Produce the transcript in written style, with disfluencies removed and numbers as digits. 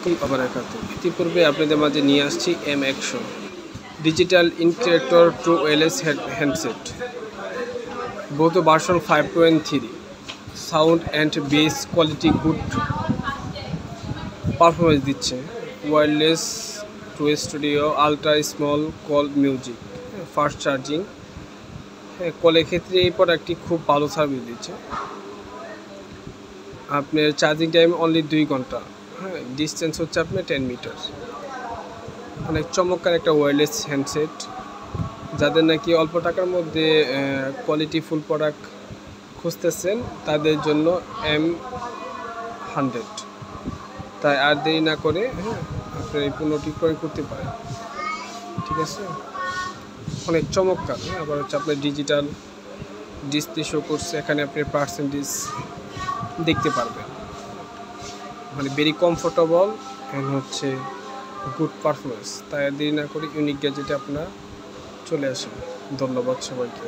ইতিপূর্বে আপনাদের মাঝে নিয়ে আসছি M100 digital interactor true wireless handset, both version 5.2 and 3, sound and bass quality good performance দিচ্ছে, wireless to studio, ultra small call music, fast charging. কলের ক্ষেত্রে এই প্রোডাক্টটি খুব ভালো সার্ভিস দিচ্ছে। আপনার চার্জিং টাইম অনলি 2 ঘন্টা, ডিস্টেন্স হচ্ছে আপনার 10 মিটার। অনেক চমৎকার একটা ওয়্যারলেস হ্যান্ডসেট। যাদের নাকি অল্প টাকার মধ্যে কোয়ালিটি ফুল প্রোডাক্ট খুঁজতেছেন তাদের জন্য M100। তাই আর দেরি না করে আপনার এই পণ্যটি ক্রয় করতে পারেন। ঠিক আছে, অনেক চমৎকার। আবার হচ্ছে আপনার ডিজিটাল ডিসপ্লে শো করছে, এখানে আপনি পার্সেন্টেজ দেখতে পারবেন। মানে ভেরি কমফোর্টেবল অ্যান্ড হচ্ছে গুড পারফরমেন্স। তাই আর দেরি না করে ইউনিক গ্যাজেটে আপনারা চলে আসেন। ধন্যবাদ সবাইকে।